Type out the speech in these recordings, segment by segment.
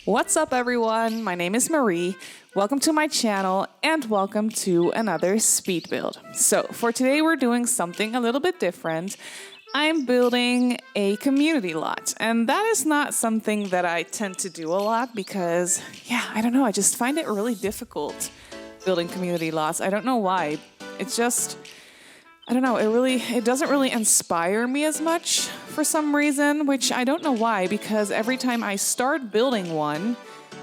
What's up, everyone? My name is Marie. Welcome to my channel and welcome to another speed build. So for today, we're doing something a little bit different. I'm building a community lot, and that is not something that I tend to do a lot because, I don't know, I just find it really difficult building community lots. I don't know why. It's just, I don't know, it doesn't really inspire me as much for some reason, which I don't know why, because every time I start building one,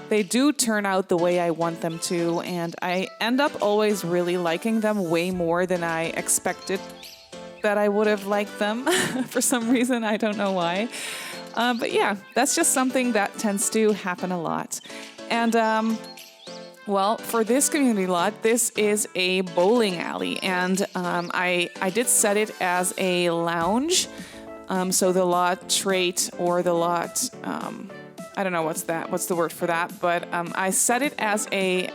they do turn out the way I want them to, and I end up always really liking them way more than I expected that I would have liked them for some reason. I don't know why. But yeah, that's just something that tends to happen a lot. And well, for this community lot, this is a bowling alley, and I did set it as a lounge. So the lot trait or the lot, I don't know what's the word for that, but I set it as a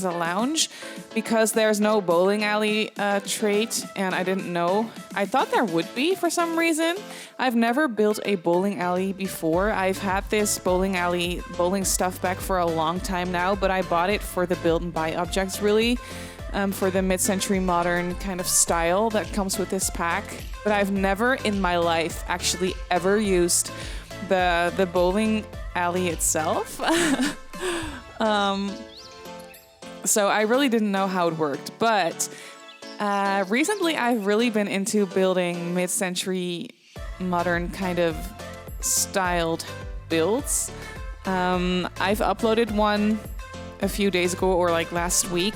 lounge because there's no bowling alley trait, and I didn't know. I thought there would be for some reason. I've never built a bowling alley before. I've had this bowling stuff back for a long time now, but I bought it for the build and buy objects, really, for the mid-century modern kind of style that comes with this pack. But I've never in my life actually ever used the bowling alley itself. So I really didn't know how it worked, but recently I've really been into building mid-century modern kind of styled builds. I've uploaded one a few days ago or like last week.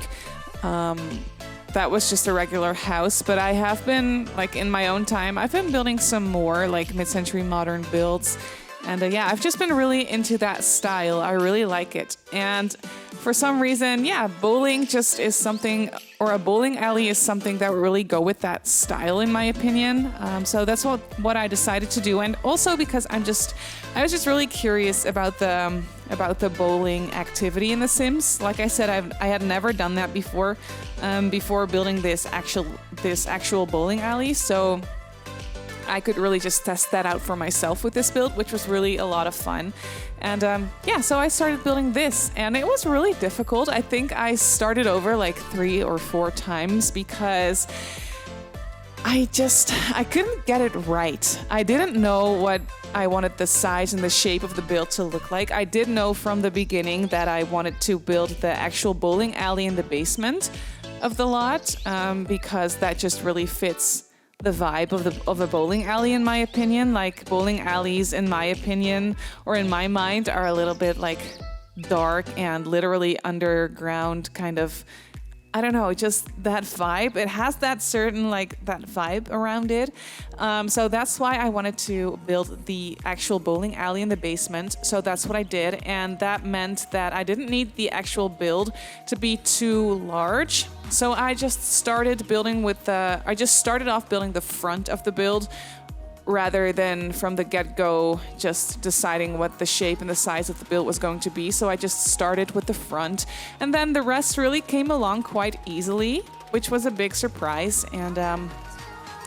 That was just a regular house, but I have been, like, in my own time, I've been building some more like mid-century modern builds. And I've just been really into that style. I really like it. And for some reason, bowling just is something, or a bowling alley is something that would really go with that style, in my opinion. So that's what I decided to do. And also because I was just really curious about the bowling activity in The Sims. Like I said, I had never done that before building this actual bowling alley. So I could really just test that out for myself with this build, which was really a lot of fun. And so I started building this, and it was really difficult. I think I started over like 3 or 4 times because I couldn't get it right. I didn't know what I wanted the size and the shape of the build to look like. I did know from the beginning that I wanted to build the actual bowling alley in the basement of the lot, because that just really fits the vibe of a bowling alley, in my opinion. Like, bowling alleys, in my opinion, or in my mind, are a little bit like dark and literally underground kind of, I don't know, just that vibe. It has that certain, like, that vibe around it. So that's why I wanted to build the actual bowling alley in the basement. So that's what I did. And that meant that I didn't need the actual build to be too large. So I just started off building the front of the build, rather than from the get-go just deciding what the shape and the size of the build was going to be. So I just started with the front, and then the rest really came along quite easily, which was a big surprise. And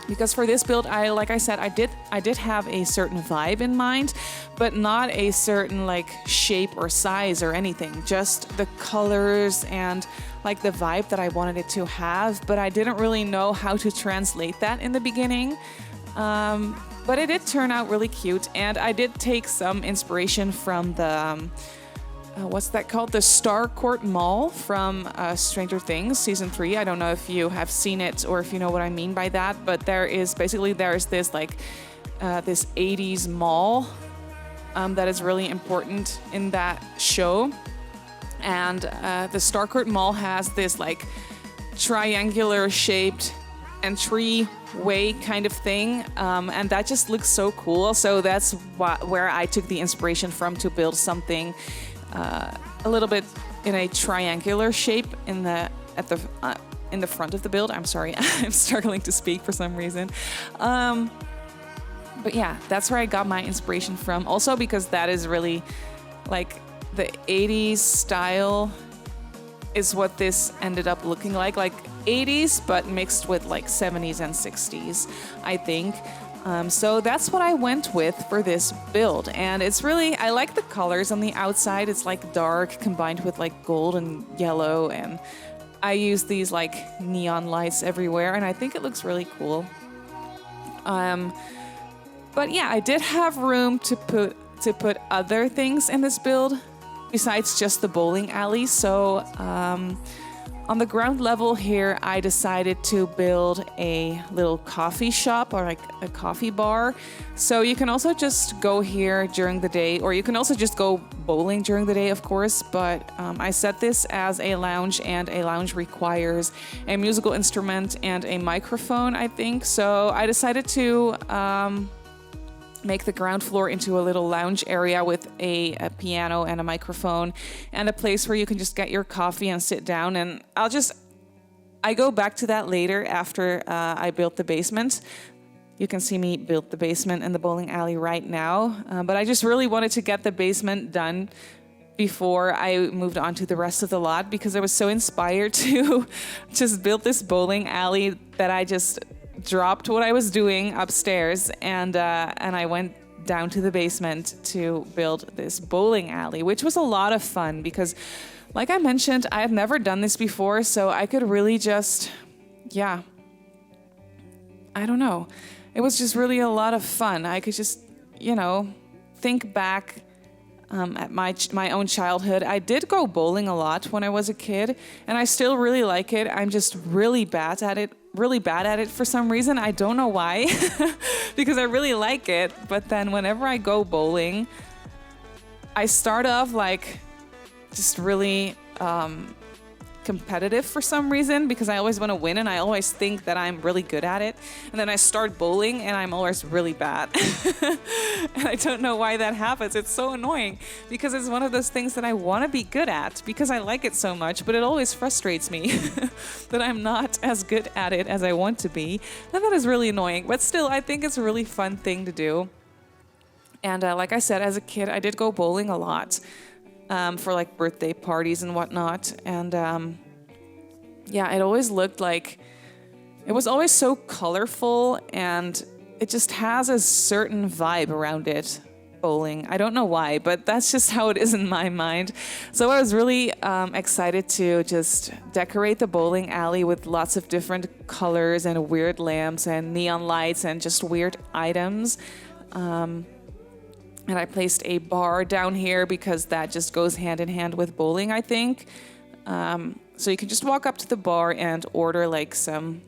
because for this build, like I said, I did have a certain vibe in mind, but not a certain like shape or size or anything, just the colors and like the vibe that I wanted it to have. But I didn't really know how to translate that in the beginning. But it did turn out really cute, and I did take some inspiration from the, what's that called? The Starcourt Mall from Stranger Things Season 3. I don't know if you have seen it or if you know what I mean by that, but there's this like, this 80s mall that is really important in that show. And the Starcourt Mall has this like triangular shaped entryway kind of thing, and that just looks so cool. So that's where I took the inspiration from to build something a little bit in a triangular shape in the front of the build. I'm sorry, I'm struggling to speak for some reason. But yeah, that's where I got my inspiration from. Also because that is really like the 80s style is what this ended up looking like 80s, but mixed with like 70s and 60s, I think. So that's what I went with for this build. And it's really, I like the colors on the outside. It's like dark combined with like gold and yellow. And I use these like neon lights everywhere. And I think it looks really cool. But yeah, I did have room to put other things in this build besides just the bowling alley. So on the ground level here, I decided to build a little coffee shop or like a coffee bar. So you can also just go here during the day, or you can also just go bowling during the day, of course. But I set this as a lounge, and a lounge requires a musical instrument and a microphone, I think. So I decided to make the ground floor into a little lounge area with a piano and a microphone and a place where you can just get your coffee and sit down. And I go back to that later after I built the basement. You can see me build the basement and the bowling alley right now. But I just really wanted to get the basement done before I moved on to the rest of the lot, because I was so inspired to just build this bowling alley that I just dropped what I was doing upstairs and I went down to the basement to build this bowling alley, which was a lot of fun because, like I mentioned, I have never done this before, so I could really just, I don't know. It was just really a lot of fun. I could just, think back at my own childhood. I did go bowling a lot when I was a kid, and I still really like it. I'm just really bad at it for some reason. I don't know why, because I really like it. But then whenever I go bowling, I start off like just really competitive for some reason, because I always want to win and I always think that I'm really good at it. And then I start bowling and I'm always really bad. And I don't know why that happens. It's so annoying because it's one of those things that I want to be good at because I like it so much, but it always frustrates me that I'm not as good at it as I want to be. And that is really annoying. But still, I think it's a really fun thing to do. And like I said, as a kid, I did go bowling a lot. For like birthday parties and whatnot. And it always looked like, it was always so colorful, and it just has a certain vibe around it, bowling. I don't know why, but that's just how it is in my mind. So I was really excited to just decorate the bowling alley with lots of different colors and weird lamps and neon lights and just weird items. And I placed a bar down here because that just goes hand in hand with bowling, I think. So you can just walk up to the bar and order like some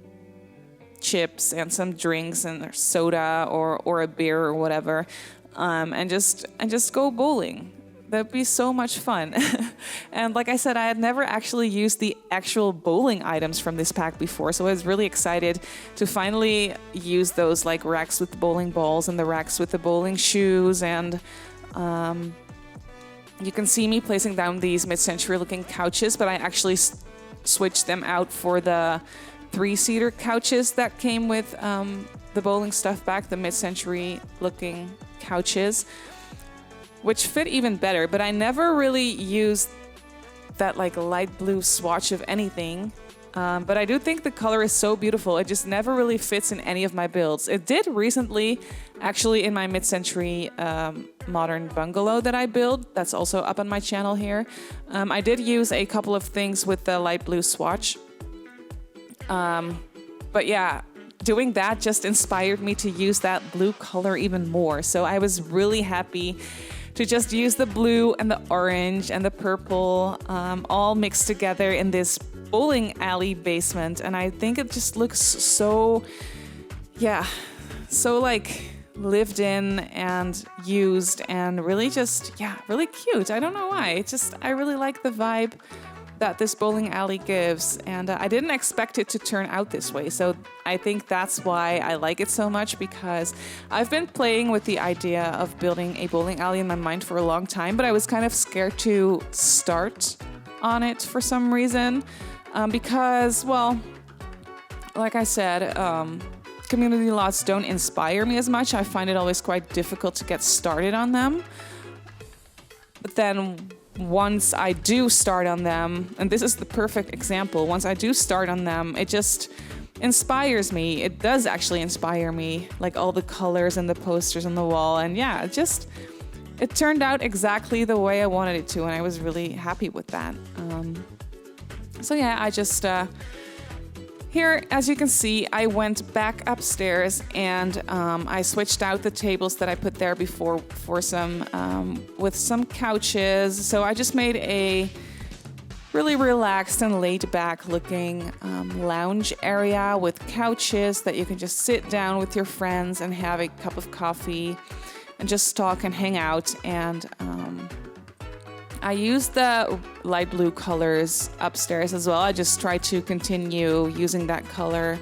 chips and some drinks and soda or a beer or whatever, and just go bowling. That'd be so much fun. And like I said, I had never actually used the actual bowling items from this pack before, so I was really excited to finally use those, like racks with the bowling balls and the racks with the bowling shoes. And you can see me placing down these mid-century looking couches, but I actually switched them out for the 3-seater couches that came with the bowling stuff back, the mid-century looking couches, which fit even better. But I never really used that like light blue swatch of anything. But I do think the color is so beautiful. It just never really fits in any of my builds. It did recently, actually, in my mid-century modern bungalow that I built. That's also up on my channel here. I did use a couple of things with the light blue swatch. But yeah, doing that just inspired me to use that blue color even more. So I was really happy to just use the blue and the orange and the purple all mixed together in this bowling alley basement. And I think it just looks so like lived in and used and really just, really cute. I don't know why. I really like the vibe that this bowling alley gives, and I didn't expect it to turn out this way. So I think that's why I like it so much, because I've been playing with the idea of building a bowling alley in my mind for a long time, but I was kind of scared to start on it for some reason, because, well, like I said, community lots don't inspire me as much. I find it always quite difficult to get started on them. But then once I do start on them, and this is the perfect example, once I do start on them, it just inspires me. It does actually inspire me, like all the colors and the posters on the wall. And yeah, it turned out exactly the way I wanted it to, and I was really happy with that. So yeah, I just here, as you can see, I went back upstairs and I switched out the tables that I put there before for some with some couches. So I just made a really relaxed and laid back looking lounge area with couches that you can just sit down with your friends and have a cup of coffee and just talk and hang out. And I used the light blue colors upstairs as well. I just tried to continue using that color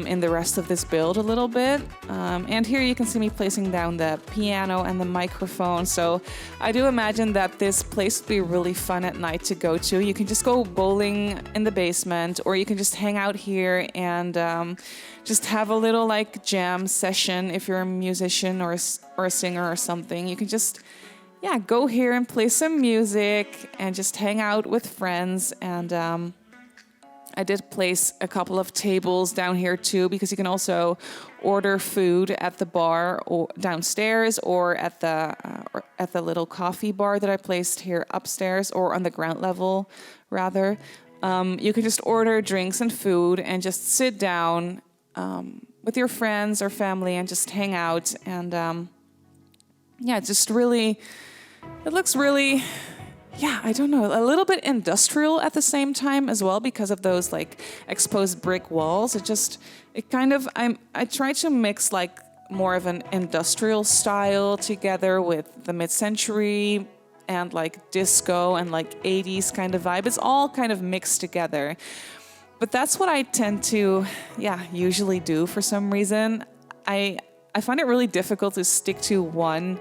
in the rest of this build a little bit. And here you can see me placing down the piano and the microphone. So I do imagine that this place would be really fun at night to go to. You can just go bowling in the basement, or you can just hang out here and just have a little like jam session if you're a musician or a singer or something. You can just go here and play some music and just hang out with friends. And I did place a couple of tables down here too, because you can also order food at the bar or downstairs, or at the little coffee bar that I placed here upstairs, or on the ground level rather. You can just order drinks and food and just sit down with your friends or family and just hang out. And just really, it looks really, I don't know, a little bit industrial at the same time as well, because of those like exposed brick walls. I try to mix like more of an industrial style together with the mid-century and like disco and like 80s kind of vibe. It's all kind of mixed together. But that's what I tend to, usually do for some reason. I find it really difficult to stick to one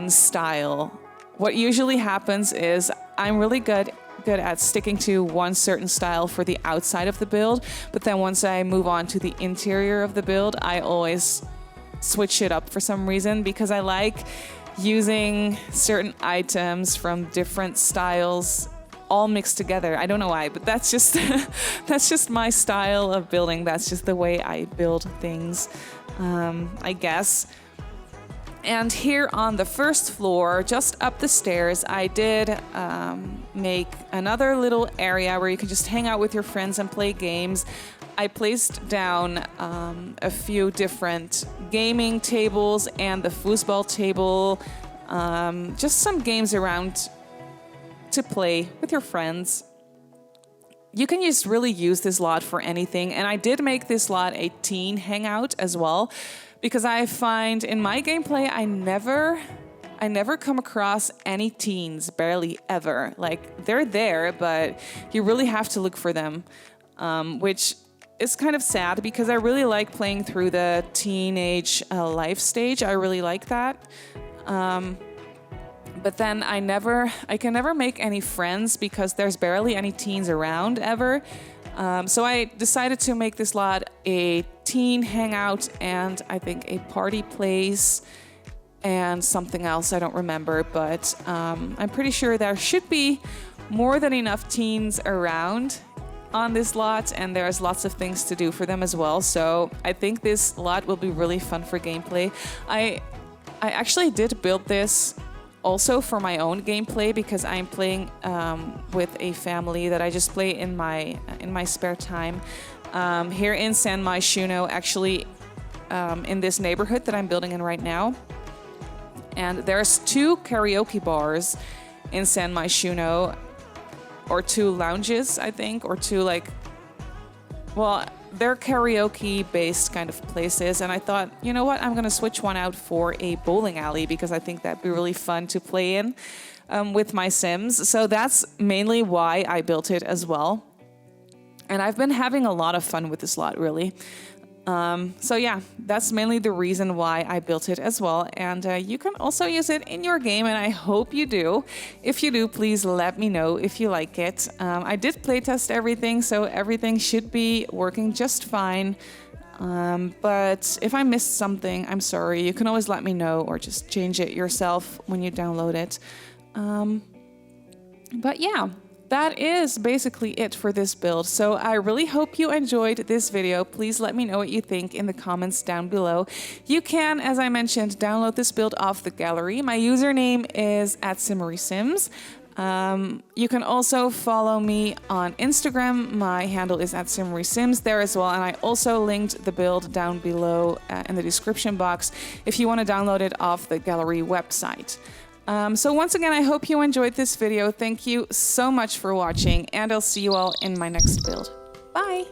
style. What usually happens is I'm really good at sticking to one certain style for the outside of the build, but then once I move on to the interior of the build, I always switch it up for some reason, because I like using certain items from different styles all mixed together. I don't know why, but that's just that's just my style of building. That's just the way I build things, I guess. And here on the first floor, just up the stairs, I did make another little area where you can just hang out with your friends and play games. I placed down a few different gaming tables and the foosball table, just some games around to play with your friends. You can just really use this lot for anything. And I did make this lot a teen hangout as well, because I find in my gameplay, I never come across any teens, barely ever. Like, they're there, but you really have to look for them, which is kind of sad, because I really like playing through the teenage life stage. I really like that. But then I can never make any friends because there's barely any teens around ever. So I decided to make this lot a teen hangout and I think a party place and something else I don't remember, but I'm pretty sure there should be more than enough teens around on this lot, and there's lots of things to do for them as well. So I think this lot will be really fun for gameplay. I actually did build this also for my own gameplay, because I'm playing with a family that I just play in my spare time here in San Myshuno, actually in this neighborhood that I'm building in right now. And there's 2 karaoke bars in San Myshuno, or 2 lounges, I think, or 2 they're karaoke-based kind of places, and I thought, you know what, I'm going to switch one out for a bowling alley, because I think that'd be really fun to play in with my Sims. So that's mainly why I built it as well. And I've been having a lot of fun with this lot, really. So yeah, that's mainly the reason why I built it as well. And you can also use it in your game, and I hope you do. If you do, please let me know if you like it. I did playtest everything, so everything should be working just fine. But if I missed something, I'm sorry. You can always let me know or just change it yourself when you download it. But yeah, that is basically it for this build. So I really hope you enjoyed this video. Please let me know what you think in the comments down below. You can, as I mentioned, download this build off the gallery. My username is @Simmarysims. You can also follow me on Instagram. My handle is @Simmarysims there as well. And I also linked the build down below in the description box if you want to download it off the gallery website. So once again, I hope you enjoyed this video. Thank you so much for watching, and I'll see you all in my next build. Bye!